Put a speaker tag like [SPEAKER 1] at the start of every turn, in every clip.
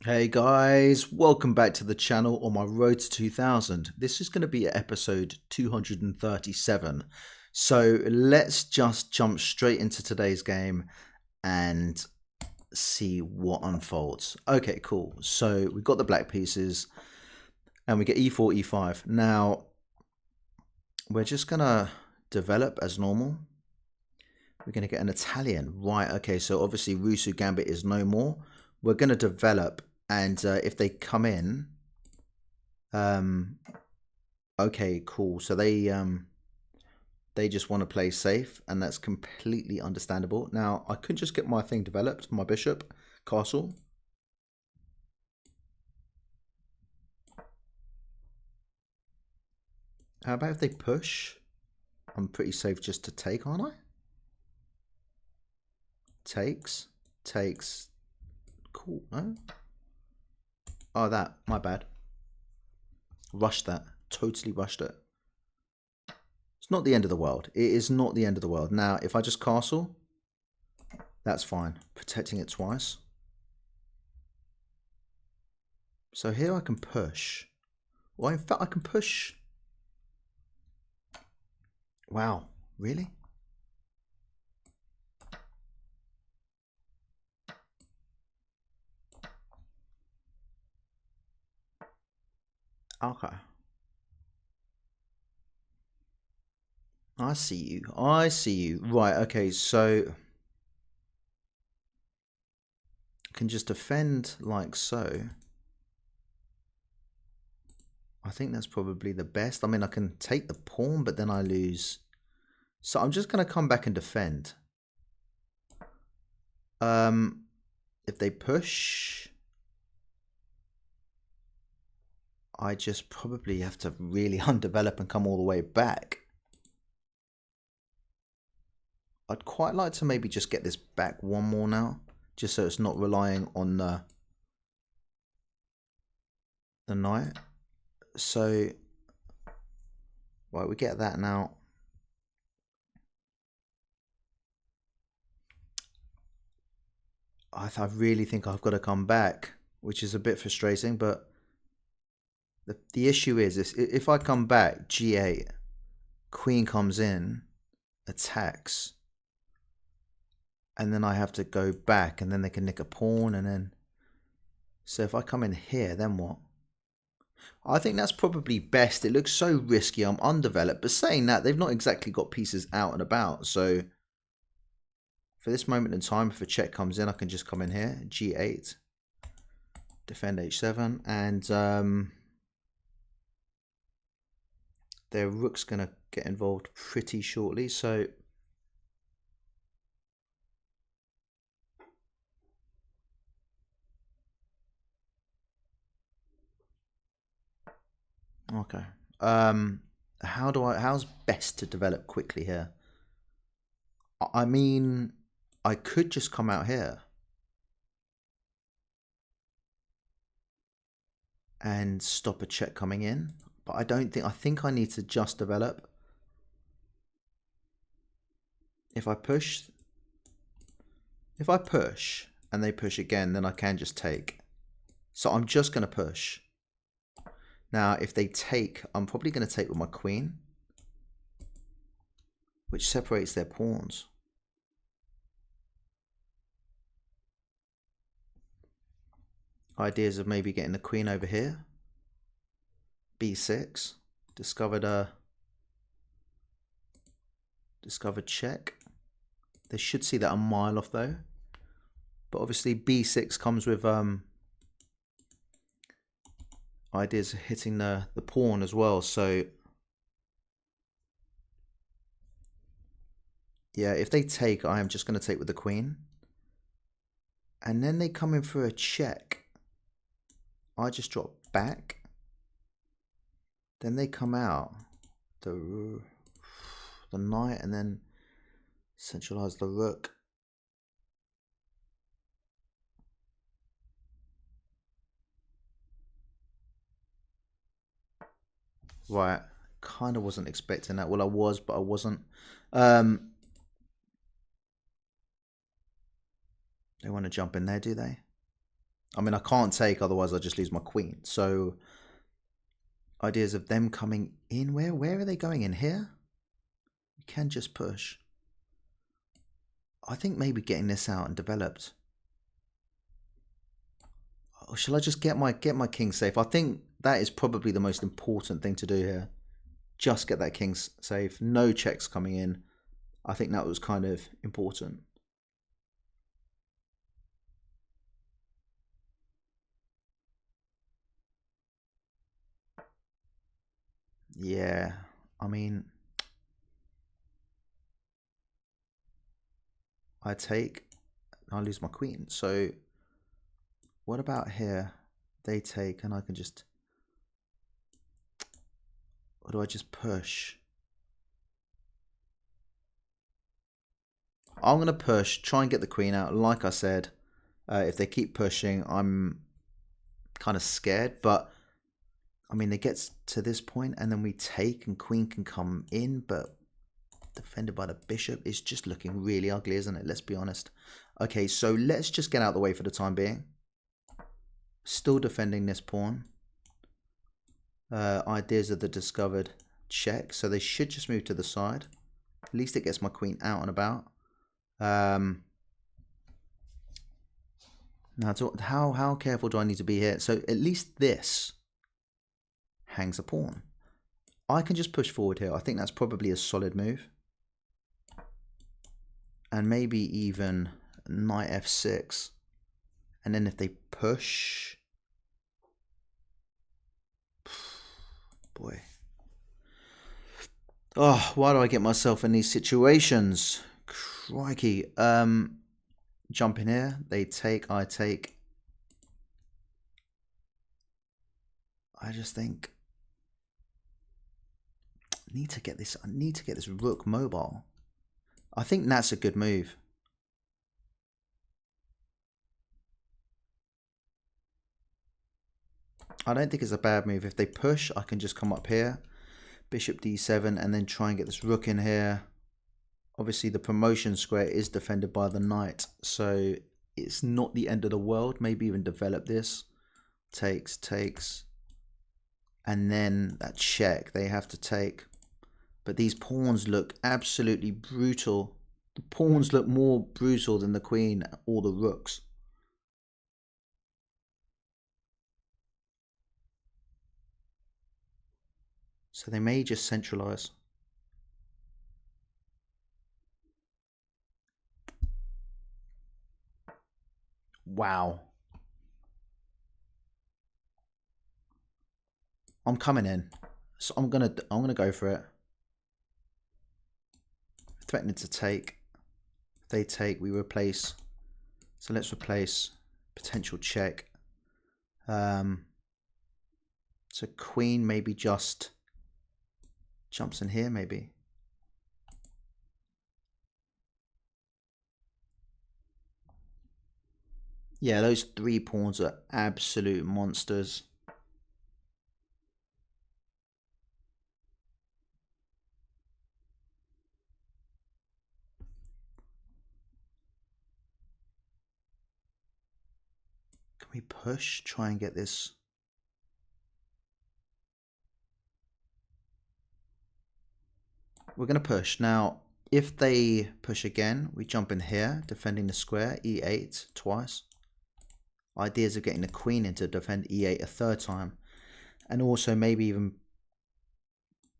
[SPEAKER 1] Hey guys, welcome back to the channel on my road to 2000. This is going to be episode 237. So let's just jump straight into today's game and see what unfolds. Okay, cool. So we've got the black pieces and we get e4, e5. Now we're just going to develop as normal. We're going to get an Italian. Right, okay, so obviously Rusu Gambit is no more. We're going to develop, and if they come in, okay, cool. So they just want to play safe, and that's completely understandable. Now, I could just get my thing developed, my bishop, castle. How about if they push? I'm pretty safe just to take, aren't I? Takes. Cool, no? Oh, that, my bad. Rushed that. Totally rushed it. It's not the end of the world. It is not the end of the world. Now, if I just castle, that's fine. Protecting it twice. So here I can push. Well, in fact, I can push. Wow, really? Okay. I see you. I see you. Right, okay, so I can just defend like so. I think that's probably the best. I mean, I can take the pawn, but then I lose. So I'm just going to come back and defend. If they push, I just probably have to really undevelop and come all the way back. I'd quite like to maybe just get this back one more now, just so it's not relying on the knight. So, right, we get that now. I really think I've got to come back, which is a bit frustrating, but the issue is if I come back, g8, queen comes in, attacks, and then I have to go back, and then they can nick a pawn, and then... So if I come in here, then what? I think that's probably best. It looks so risky. I'm undeveloped, but saying that, they've not exactly got pieces out and about, so... For this moment in time, if a check comes in, I can just come in here, g8, defend h7, and their rook's going to get involved pretty shortly, so... Okay. How's best to develop quickly here? I mean, I could just come out here and stop a check coming in, but I think I need to just develop. If I push and they push again, then I can just take. So I'm just going to push. Now, if they take, I'm probably going to take with my queen, which separates their pawns. Ideas of maybe getting the queen over here. b6. Discovered check. They should see that a mile off though. But obviously b6 comes with ideas of hitting the pawn as well. So yeah, if they take, I am just going to take with the queen. And then they come in for a check. I just drop back. Then they come out. The knight, and then centralize the rook. Right, kind of wasn't expecting that. Well, I was, but I wasn't. They want to jump in there, do they? I mean, I can't take, otherwise I just lose my queen. So ideas of them coming in. Where are they going in here? You can just push. I think maybe getting this out and developed. Or shall I just get my king safe? I think that is probably the most important thing to do here. Just get that king safe. No checks coming in. I think that was kind of important. Yeah, I mean, I take, I lose my queen. So what about here? They take, and I can just, or do I just push? I'm going to push, try and get the queen out. Like I said, if they keep pushing, I'm kind of scared. But, I mean, it gets to this point, and then we take, and queen can come in. But defended by the bishop is just looking really ugly, isn't it? Let's be honest. Okay, so let's just get out of the way for the time being. Still defending this pawn. Ideas of the discovered check. So they should just move to the side. At least it gets my queen out and about. Now, how careful do I need to be here? So at least this hangs a pawn. I can just push forward here. I think that's probably a solid move. And maybe even knight f6. And then if they push... Boy. Oh, why do I get myself in these situations? Crikey. Jump in here. They take, I take. I just think I need to get this rook mobile. I think that's a good move. I don't think it's a bad move. If they push, I can just come up here. Bishop d7 and then try and get this rook in here. Obviously, the promotion square is defended by the knight. So it's not the end of the world. Maybe even develop this. Takes, takes. And then that check they have to take. But these pawns look absolutely brutal. The pawns look more brutal than the queen or the rooks. So they may just centralize. Wow. I'm coming in. So I'm gonna go for it. Threatening to take. If they take, we replace. So let's replace potential check. So queen maybe just jumps in here maybe. Yeah, those 3 pawns are absolute monsters. Can we push? Try and get this. We're going to push. Now, if they push again, we jump in here, defending the square, e8 twice. Ideas of getting the queen in to defend e8 a third time. And also maybe even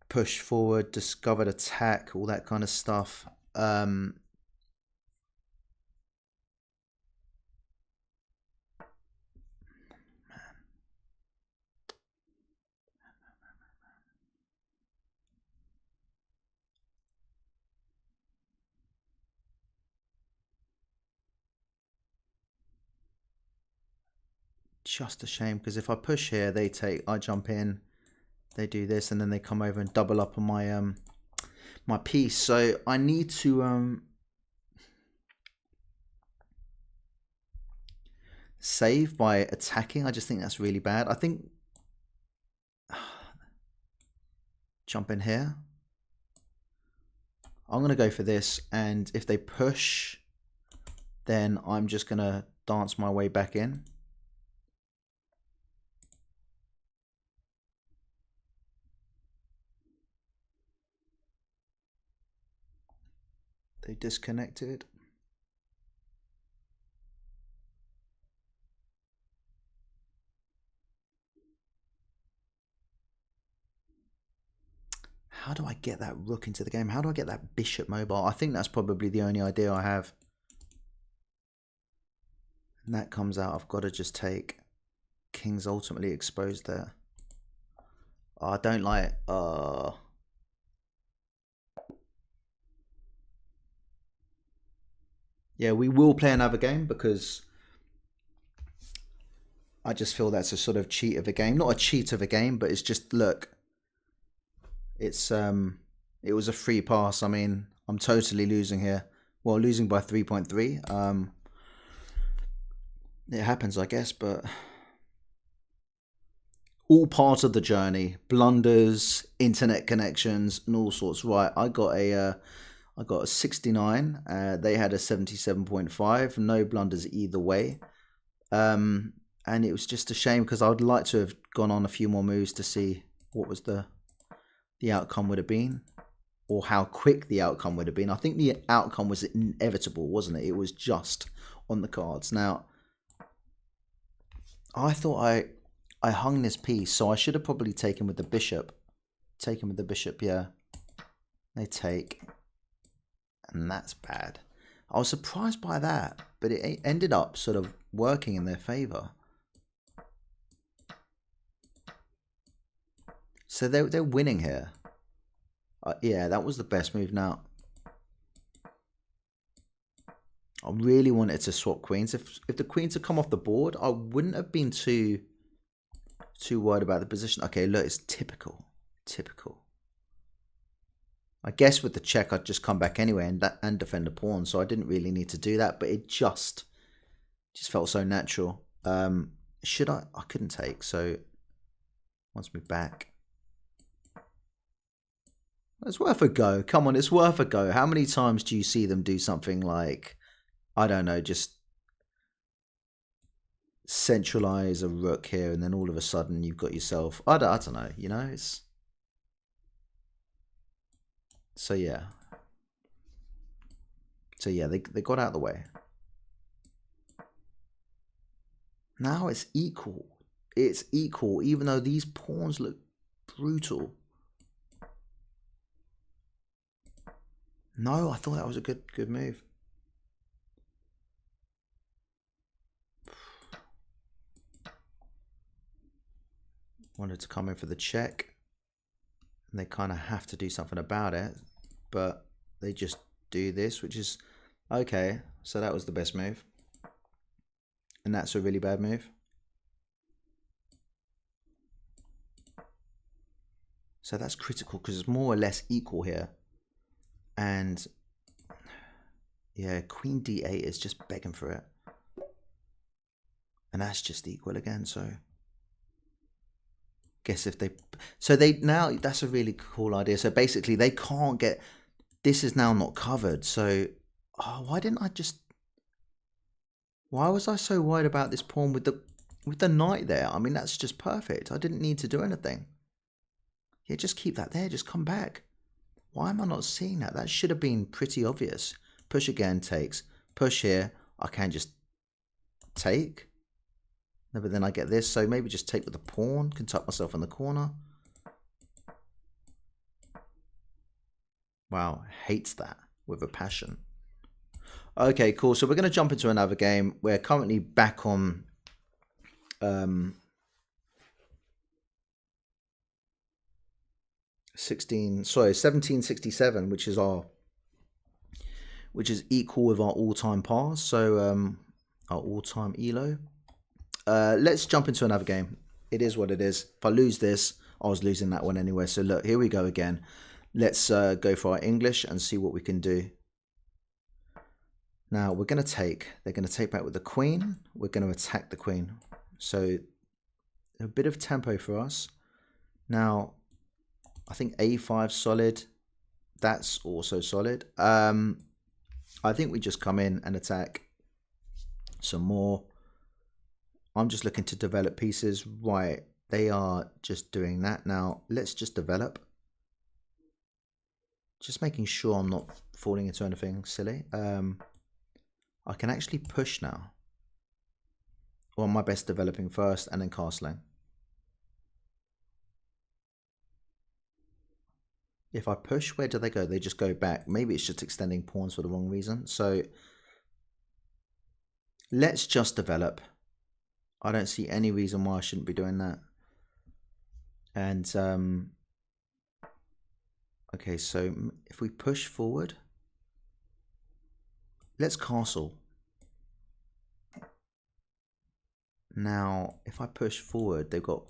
[SPEAKER 1] push forward, discovered attack, all that kind of stuff. Just a shame, because if I push here, they take, I jump in, they do this, and then they come over and double up on my my piece. So I need to save by attacking. I just think that's really bad. I think jump in here. I'm going to go for this, and if they push, then I'm just going to dance my way back in. They disconnected. How do I get that rook into the game? How do I get that bishop mobile? I think that's probably the only idea I have. And that comes out. I've got to just take. King's ultimately exposed there. Oh, I don't like it. Yeah, we will play another game because I just feel that's a sort of cheat of a game. Not a cheat of a game, but it's just, look, it's it was a free pass. I mean, I'm totally losing here. Well, losing by 3.3. It happens, I guess, but all part of the journey. Blunders, internet connections, and all sorts. Right, I got a 69. They had a 77.5. No blunders either way. And it was just a shame because I would like to have gone on a few more moves to see what was the outcome would have been, or how quick the outcome would have been. I think the outcome was inevitable, wasn't it? It was just on the cards. Now, I thought I hung this piece, so I should have probably taken with the bishop. Taken with the bishop, yeah. They take, and that's bad. I was surprised by that, but it ended up sort of working in their favor. So they're winning here. Yeah, that was the best move. Now, I really wanted to swap queens. If the queens had come off the board, I wouldn't have been too worried about the position. Okay, look, it's typical. I guess with the check, I'd just come back anyway and defend a pawn, so I didn't really need to do that. But it just felt so natural. Should I? I couldn't take. So wants me back. It's worth a go. Come on, it's worth a go. How many times do you see them do something like, I don't know, just centralize a rook here, and then all of a sudden you've got yourself, I don't know, you know, it's. So yeah, they got out of the way. Now it's equal. It's equal, even though these pawns look brutal. No, I thought that was a good move. Wanted to come in for the check, and they kind of have to do something about it, but they just do this, which is okay. So that was the best move, and that's a really bad move. So that's critical because it's more or less equal here. And yeah, queen d8 is just begging for it, and that's just equal again. So guess if they, so they now, that's a really cool idea. So basically they can't get, this is now not covered. So why didn't I just, why was I so worried about this pawn with the knight there? I mean, that's just perfect. I didn't need to do anything. Yeah, just keep that there, just come back. Why am I not seeing that? That should have been pretty obvious. Push again, takes. Push here, I can just take. No, but then I get this, so maybe just take with the pawn, can tuck myself in the corner. Wow, hates that with a passion. Okay, cool. So we're going to jump into another game. We're currently back on 1767, which is equal with our all-time par. So our all-time elo. Let's jump into another game. It is what it is. If I lose this, I was losing that one anyway. So look, here we go again. Let's go for our English and see what we can do. Now we're going to take, they're going to take back with the queen. We're going to attack the queen. So a bit of tempo for us. Now, I think a5 solid. That's also solid. I think we just come in and attack some more. I'm just looking to develop pieces. Right, they are just doing that. Now, let's just develop. Just making sure I'm not falling into anything silly. I can actually push now. Or am I best developing first and then castling? If I push, where do they go? They just go back. Maybe it's just extending pawns for the wrong reason. So let's just develop. I don't see any reason why I shouldn't be doing that. And okay, so if we push forward, let's castle. Now, if I push forward, they've got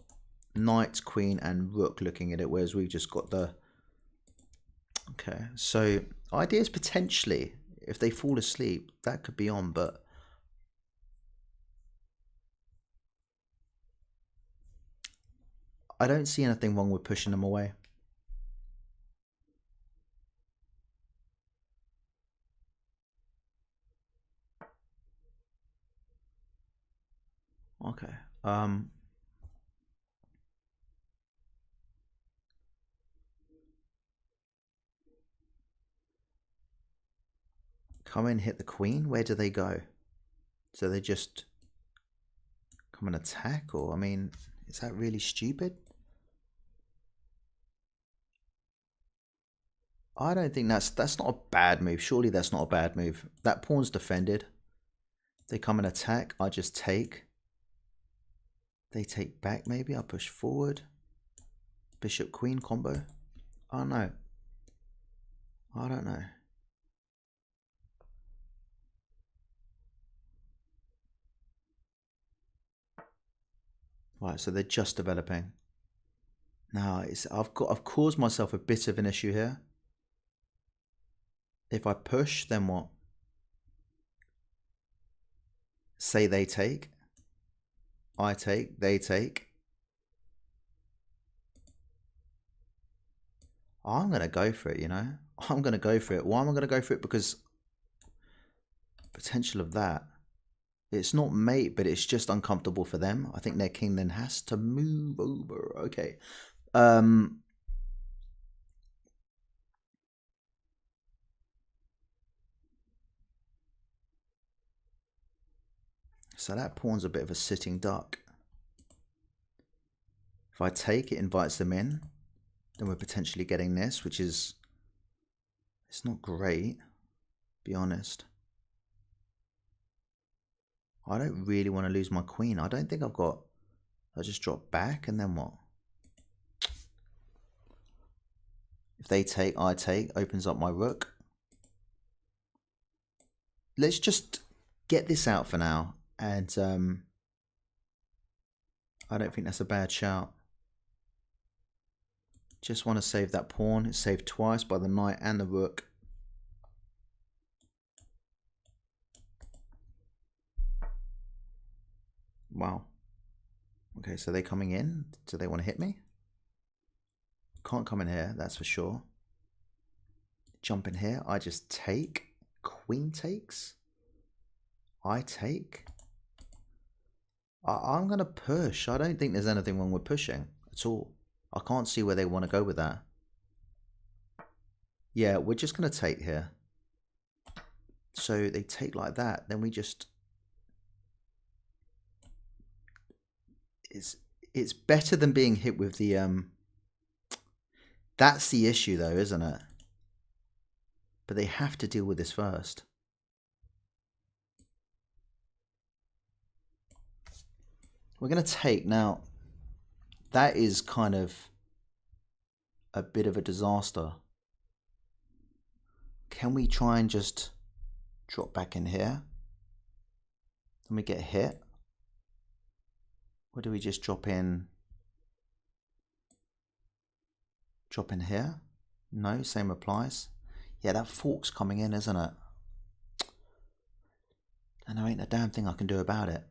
[SPEAKER 1] knight, queen, and rook looking at it, whereas we've just got the... Okay, so ideas potentially, if they fall asleep, that could be on, but... I don't see anything wrong with pushing them away. Okay. Come in, hit the queen. Where do they go? So they just come and attack? Or, I mean, is that really stupid? I don't think that's not a bad move. Surely that's not a bad move. That pawn's defended. They come and attack. I just take. They take back maybe. I push forward. Bishop queen combo. Oh no. I don't know. Right, so they're just developing. Now I've caused myself a bit of an issue here. If I push, then what? Say they take. I take, they take. I'm going to go for it, you know. I'm going to go for it. Why am I going to go for it? Because potential of that. It's not mate, but it's just uncomfortable for them. I think their king then has to move over. Okay. So that pawn's a bit of a sitting duck. If I take, it invites them in. Then we're potentially getting this, which is... It's not great, be honest. I don't really want to lose my queen. I don't think I've got... I just drop back and then what? If they take, I take. Opens up my rook. Let's just get this out for now. And I don't think that's a bad shout. Just want to save that pawn. It's saved twice by the knight and the rook. Wow. Okay, so they're coming in. Do they want to hit me? Can't come in here, that's for sure. Jump in here. I just take. Queen takes. I take. I'm going to push. I don't think there's anything wrong with pushing at all. I can't see where they want to go with that. Yeah, we're just going to take here. So they take like that. Then we just... It's better than being hit with the... That's the issue though, isn't it? But they have to deal with this first. We're going to take now. That is kind of a bit of a disaster. Can we try and just drop back in here? Then we get hit. Or do we just drop in? Drop in here? No, same applies. Yeah, that fork's coming in, isn't it? And there ain't a damn thing I can do about it.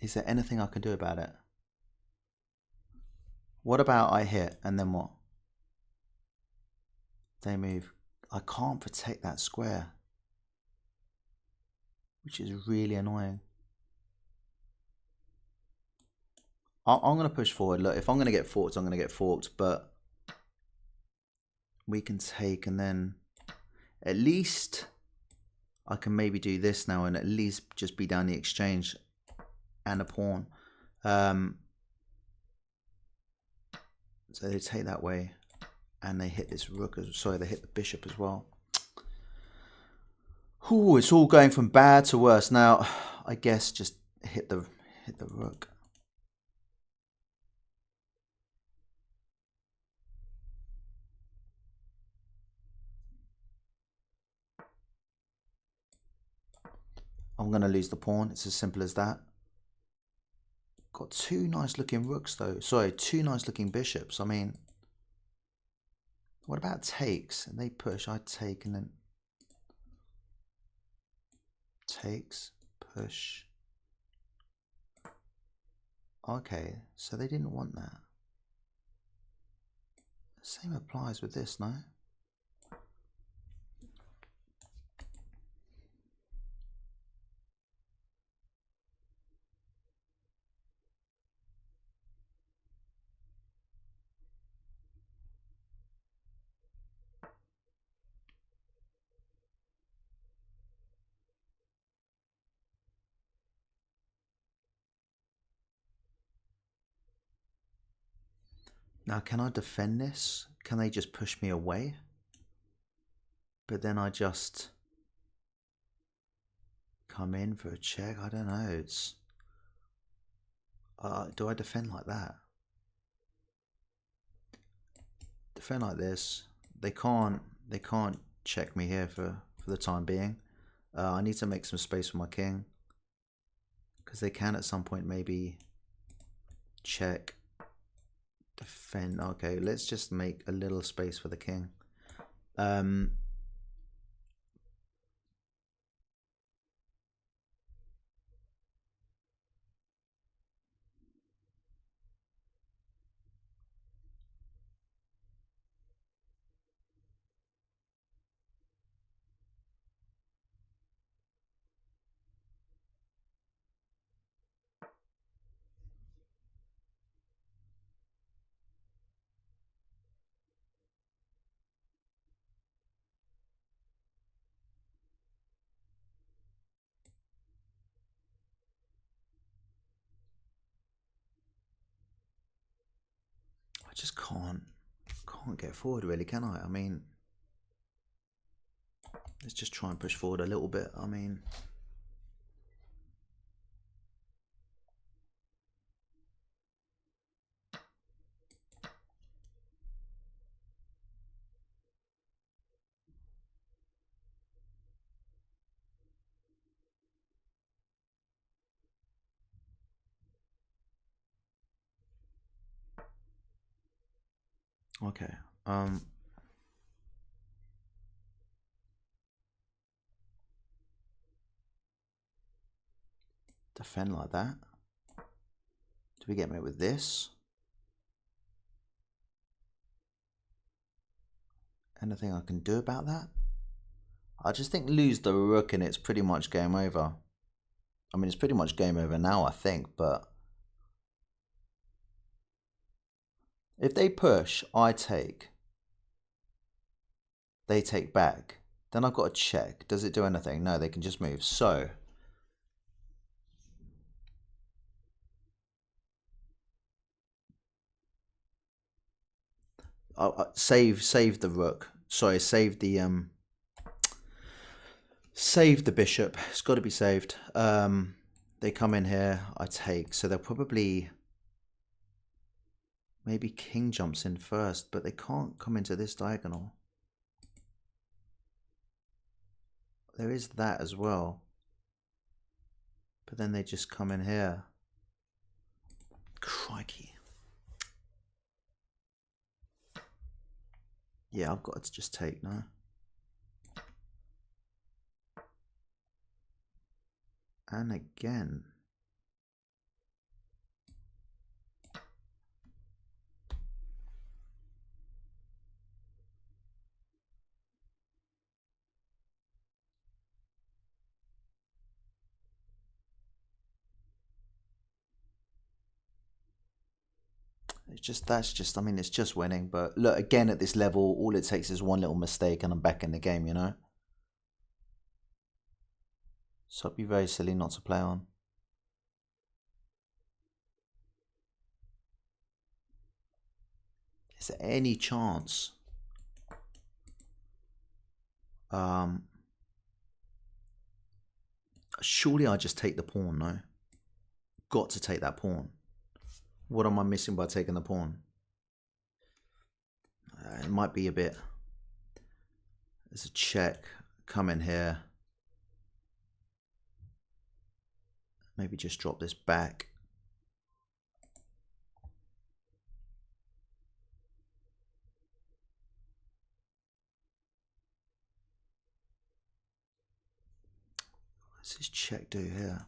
[SPEAKER 1] Is there anything I can do about it? What about I hit and then what? They move. I can't protect that square, which is really annoying. I'm going to push forward. Look, if I'm going to get forked, I'm going to get forked. But we can take and then at least I can maybe do this now and at least just be down the exchange and a pawn. So they take that way and they hit this rook. Sorry, they hit the bishop as well. Ooh, it's all going from bad to worse. Now, I guess just hit the rook. I'm going to lose the pawn. It's as simple as that. Got two nice looking rooks though. Sorry, two nice looking bishops. I mean, what about takes? And they push. I take and then takes, push. Okay, so they didn't want that. The same applies with this, no? Now, can I defend this? Can they just push me away? But then I just come in for a check. I don't know. It's do I defend like that? Defend like this. They can't check me here for the time being. I need to make some space for my king because they can at some point maybe check, defend. Okay, let's just make a little space for the king. I just can't get forward really, can I? I mean, let's just try and push forward a little bit. I mean, okay. Defend like that. Do we get me with this? Anything I can do about that? I just think lose the rook and it's pretty much game over. I mean, it's pretty much game over now, I think, but if they push, I take. They take back. Then I've got to check. Does it do anything? No, they can just move. So save the rook. Sorry, save the bishop. It's got to be saved. They come in here. I take. So they'll probably maybe king jumps in first, but they can't come into this diagonal. There is that as well. But then they just come in here. Crikey. Yeah, I've got to just take now. And again. I mean, it's just winning. But look, again, at this level, all it takes is one little mistake and I'm back in the game, you know? So it'd be very silly not to play on. Is there any chance? Surely I just take the pawn, no? Got to take that pawn. What am I missing by taking the pawn? It might be a bit. There's a check. Come in here. Maybe just drop this back. What's this check do here?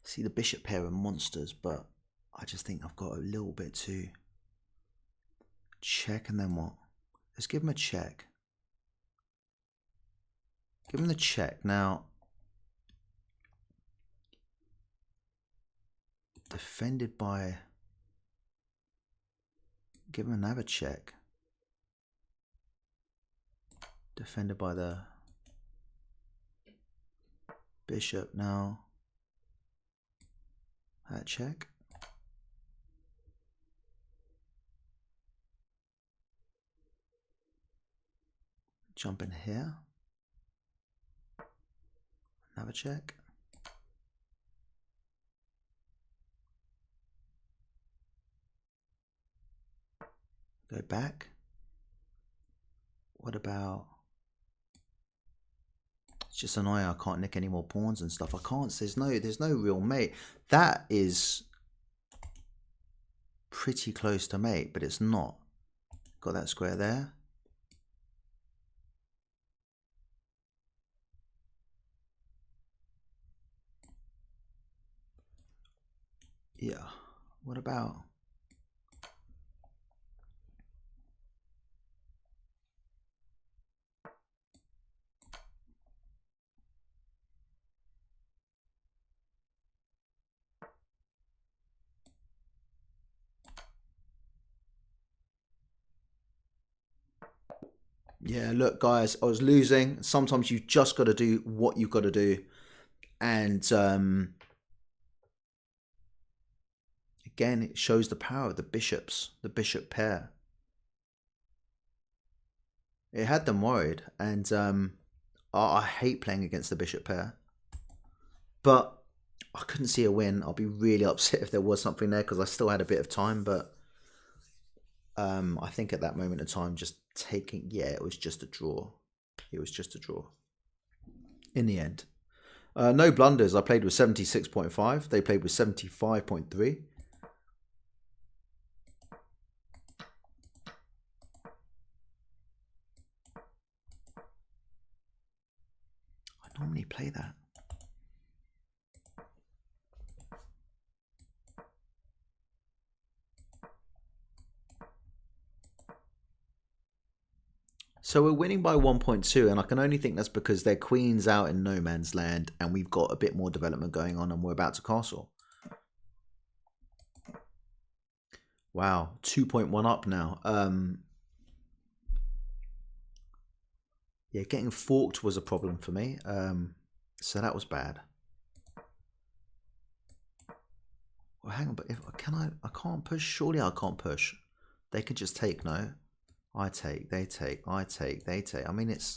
[SPEAKER 1] See, the bishop pair are monsters, but I just think I've got a little bit too. Check and then what? Let's give him a check. Give him the check. Now, defended by... Give him another check. Defended by the bishop now. That check. Jump in here. Another check. Go back. What about... It's just annoying I can't nick any more pawns and stuff. I can't, there's no real mate. That is pretty close to mate, but it's not. Got that square there. Yeah. What about... Yeah, look, guys, I was losing. Sometimes you just got to do what you've got to do. And again, it shows the power of the bishops, the bishop pair. It had them worried. And I hate playing against the bishop pair. But I couldn't see a win. I'll be really upset if there was something there because I still had a bit of time. But I think at that moment in time, just taking... Yeah, it was just a draw. It was just a draw. In the end. No blunders. I played with 76.5. They played with 75.3. I normally play that. So we're winning by 1.2, and I can only think that's because their queen's out in no man's land, and we've got a bit more development going on, and we're about to castle. Wow, 2.1 up now. Yeah, getting forked was a problem for me, so that was bad. Well, hang on, but if I can't push. Surely I can't push. They could just take, no? I take, they take, I take, they take. I mean, it's...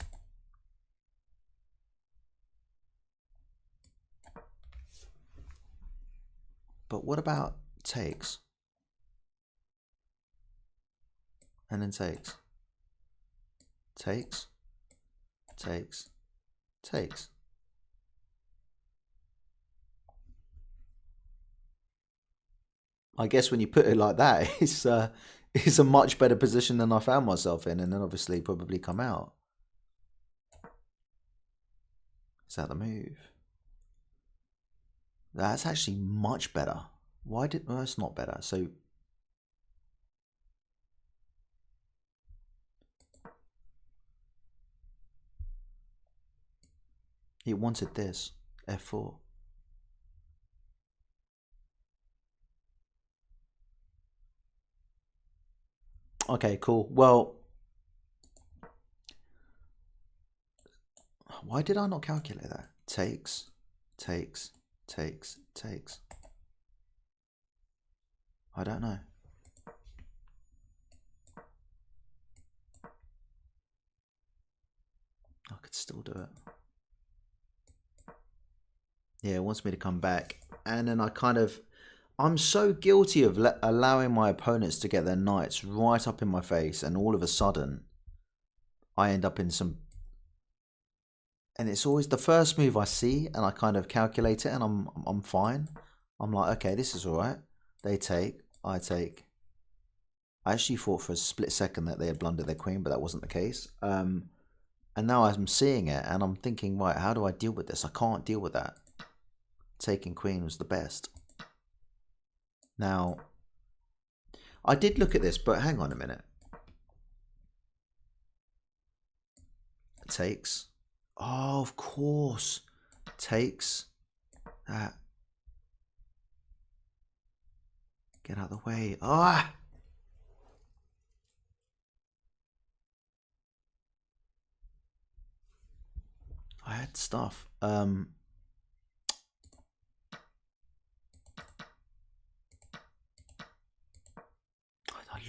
[SPEAKER 1] But what about takes? And then takes. Takes. Takes. Takes. I guess when you put it like that, it's a much better position than I found myself in, and then obviously probably come out. Is that the move? That's actually much better. Why did... Well, it's not better. So... It wanted this. F4. Okay, cool. Well, why did I not calculate that? Takes. I don't know. I could still do it. Yeah, it wants me to come back. And then I'm so guilty of allowing my opponents to get their knights right up in my face, and all of a sudden I end up in some... And it's always the first move I see, and I kind of calculate it, and I'm fine. I'm like, okay, this is all right. They take, I take. I actually thought for a split second that they had blundered their queen, but that wasn't the case. And now I'm seeing it, and I'm thinking, right, how do I deal with this? I can't deal with that. Taking queen was the best. Now, I did look at this, but hang on a minute. Takes. Oh, of course. Takes. That. Get out of the way. Ah! I had stuff. I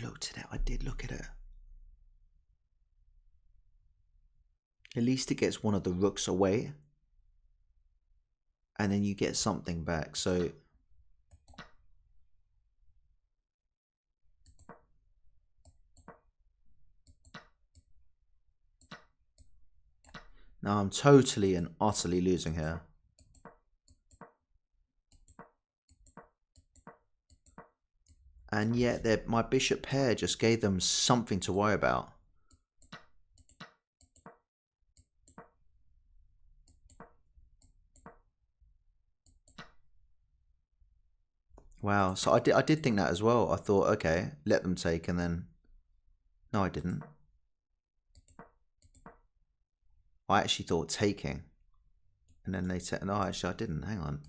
[SPEAKER 1] looked at it. I did look at it. At least it gets one of the rooks away. And then you get something back. So... Now I'm totally and utterly losing here. And yet my bishop pair just gave them something to worry about. Wow, so I did think that as well. I thought, okay, let them take, and then... No, I didn't. I actually thought taking. And then they take... No, actually I didn't. Hang on.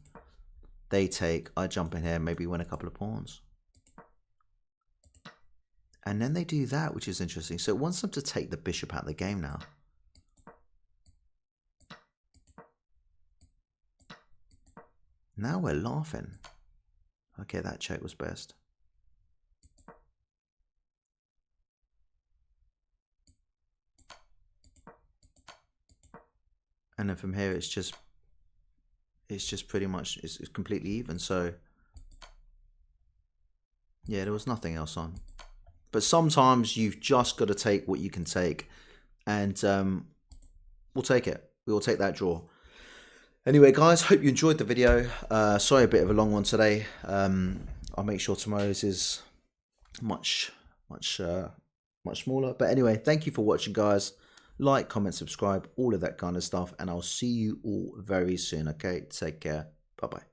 [SPEAKER 1] They take, I jump in here, maybe win a couple of pawns. And then they do that, which is interesting. So it wants them to take the bishop out of the game now. Now we're laughing. Okay, that check was best. And then from here it's just pretty much it's completely even. So yeah, there was nothing else on. But sometimes you've just got to take what you can take, and we'll take it. We will take that draw. Anyway, guys, hope you enjoyed the video. Sorry, a bit of a long one today. I'll make sure tomorrow's is much smaller. But anyway, thank you for watching, guys. Like, comment, subscribe, all of that kind of stuff, and I'll see you all very soon. Okay, take care. Bye bye.